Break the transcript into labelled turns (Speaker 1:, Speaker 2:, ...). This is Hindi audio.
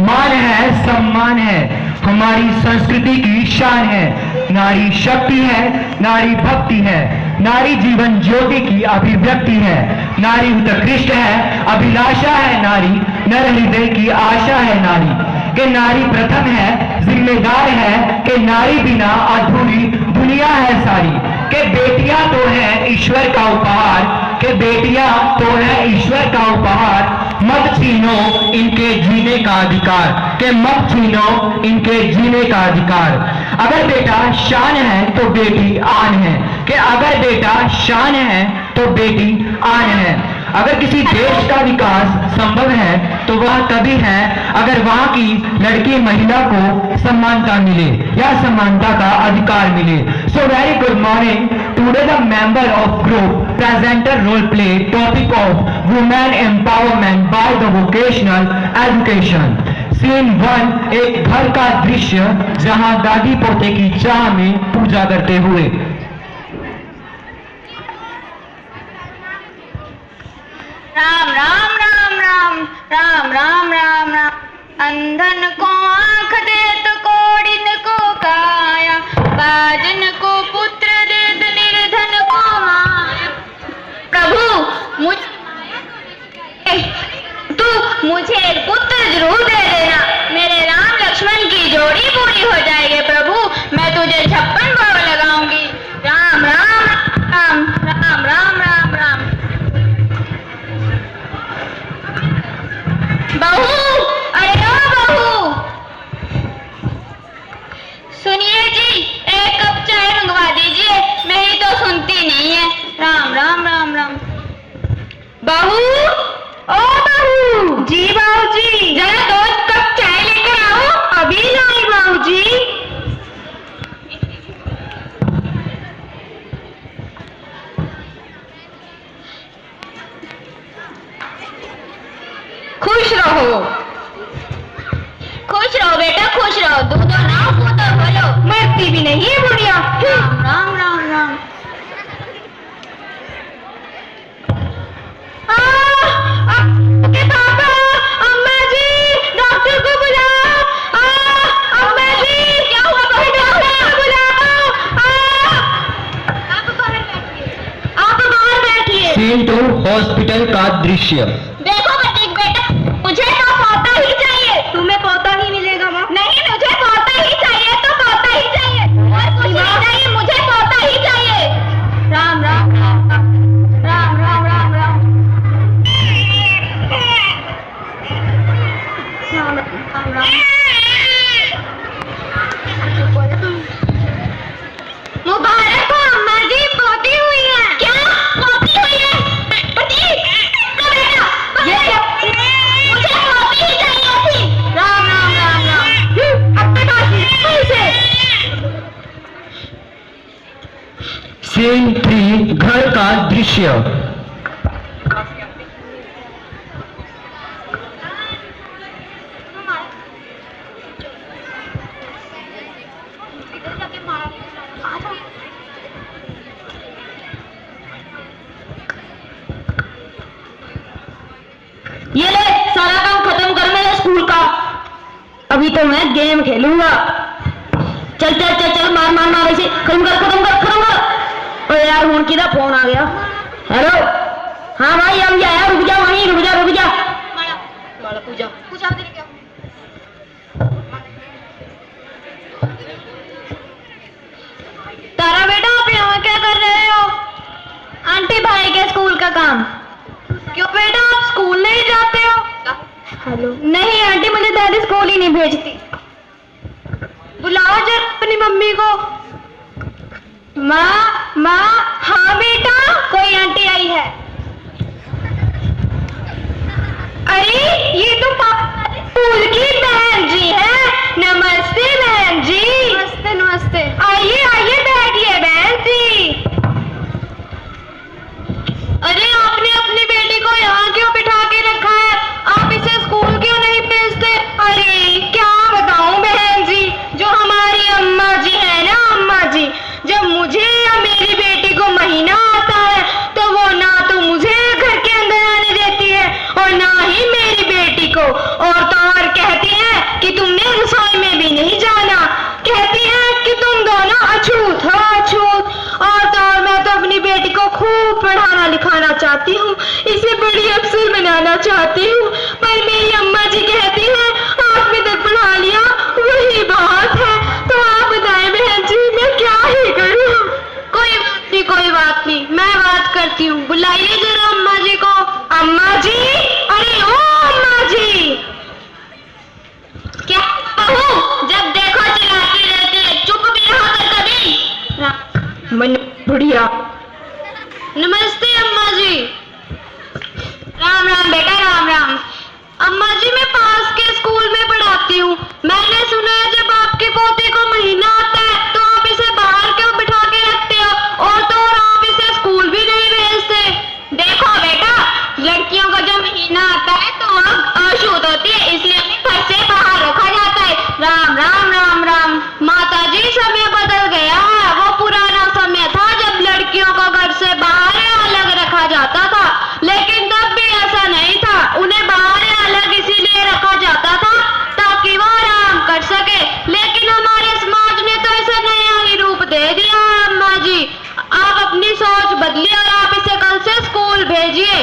Speaker 1: मान है, सम्मान है, हमारी संस्कृति की शान है। नारी शक्ति है, नारी भक्ति है, नारी जीवन ज्योति की अभिव्यक्ति है। नारी उत्कृष्ट है, अभिलाषा है नारी, नर हृदय की आशा है नारी। कि नारी प्रथम है, जिम्मेदार है, कि नारी बिना अधूरी दुनिया है सारी। कि बेटियां तो है ईश्वर का उपहार, कि बेटियां तो है ईश्वर का उपहार। मत छीनो इनके जीने का अधिकार, कि मत छीनो इनके जीने का अधिकार। अगर बेटा शान है तो बेटी आन है, कि अगर बेटा शान है तो बेटी आन है। अगर किसी देश का विकास संभव है तो वह तभी है अगर वहां की लड़की महिला को समानता मिले या समानता का अधिकार मिले। So very good morning. Today the member of group presenter role play topic of women empowerment by the vocational education. Scene 1, एक घर का दृश्य जहां दादी पोते की चाह में पूजा करते हुए।
Speaker 2: राम राम राम राम राम राम राम राम। अंधन को आंख दे तो कोड़िन को काया, बाजन को पुत्र दे तो निर्धन को माया। प्रभु तू मुझे एक पुत्र जरूर दे देना, मेरे राम लक्ष्मण की जोड़ी पूरी हो जाएगी। प्रभु मैं तुझे 56 भोग लगाऊंगी। राम राम राम राम राम राम राम। बहू, अरे ओ बहू, सुनिए जी, एक कप चाय मंगवा दीजिए, मेरी तो सुनती नहीं है। राम राम राम राम। बहू, ओ बहू। जी बहू जी। जरा 2 कप चाय लेकर आओ। अभी नहीं बहू जी। खुश रहो, खुश रहो बेटा, खुश रहो। दूधो ना कूदो बोलो, मरती भी नहीं है बुढ़िया। राम राम राम राम। पापा, अम्मा जी, डॉक्टर को बुलाओ। अम्मा जी, क्या हुआ? डॉक्टर को बुलाओ। आप बाहर बैठिए, आप बाहर बैठिए।
Speaker 1: सीन 2, हॉस्पिटल का दृश्य।
Speaker 2: देखो बेटा, मुझे तो पोता ही चाहिए। तुम्हें पोता ही मिलेगा माँ? नहीं, मुझे पोता ही चाहिए तो पोता ही चाहिए, और कुछ नहीं चाहिए, मुझे पोता ही चाहिए। राम राम राम राम राम राम राम। मुबारक हो अम्मा जी, पोती हुई है। क्या पोती हुई है? पति तो बेटा, मुझे पोती ही चाहिए थी। राम राम राम राम। अब तक ऐसे।
Speaker 1: सीन 3, घर का दृश्य।
Speaker 2: ये ले, सारा काम खत्म कर मेरे स्कूल का। अभी तो मैं गेम खेलूंगा। चल चल चल चल, मार मार मार इसे। खत्म कर खत्म कर खत्म कर। ओ यार, फोन किधर? फोन आ गया। हेलो, हाँ भाई अभी आया। रुक जा वहीं, रुक जा रुक जा। पूजा पूजा क्या? तारा बेटा, आप यहाँ क्या कर रहे हो? आंटी भाई के स्कूल का काम। क्यों बेटा, आप स्कूल नहीं जाते हो? हेलो, नहीं आंटी, मुझे दादी स्कूल ही नहीं भेजती। बुलाओ जरा अपनी मम्मी को। माँ माँ। हाँ बेटा, कोई आंटी आई है। अरे ये तो स्कूल की बहन जी है। नमस्ते बहन जी। नमस्ते नमस्ते। आइए आइए, बैठिए बहन जी। अरे आपने अपनी बेटी को यहाँ क्यों बिठा के रखा है? आप इसे स्कूल क्यों नहीं भेजते? अरे क्या बताऊं बहन जी, जो हमारी अम्मा जी है ना, अम्मा जी, जब मुझे या मेरी बेटी को महीना आता है तो वो ना तो मुझे घर के अंदर आने देती है और ना ही मेरी बेटी को, और को खूब पढ़ाना लिखाना चाहती हूँ, इसे बड़ी अफसर बनाना चाहती हूँ, पर मेरी अम्मा जी कहती है 8वीं तक पढ़ा लिया वही बहुत है। तो आप बताएं बहन जी मैं क्या ही करूँ? कोई बात नहीं, मैं बात करती हूँ, बुलाइए जरा अम्मा जी को। अम्मा जी, अरे ओ अम्मा जी। क्या बहू, जब देखो चिल्लाती रहती है, चुप भी रहा कर कभी। मन बुढ़िया। नमस्ते अम्मा जी। राम राम बेटा, राम राम। अम्मा जी मैं पास के स्कूल में पढ़ाती हूँ, मैंने सुना है जब आपके पोते को महीना आता है तो आप इसे बाहर क्यों बिठा के रखते हो, और तो और आप इसे स्कूल भी नहीं भेजते। देखो बेटा, लड़कियों का जब महीना आता है तो वह अशुद्ध होती है, इसलिए घर से बाहर रखा जाता है। राम राम राम राम। माता जी समय बदल गया है, वो पुराना समय था जब लड़कियों को घर से बाहर अलग रखा जाता था, लेकिन तब भी ऐसा नहीं था, उन्हें बाहर अलग इसीलिए रखा जाता था ताकि वो आराम कर सके, लेकिन हमारे समाज ने तो इसे नया ही रूप दे दिया है। अम्मा जी आप अपनी सोच बदलिए और आप इसे कल से स्कूल भेजिए।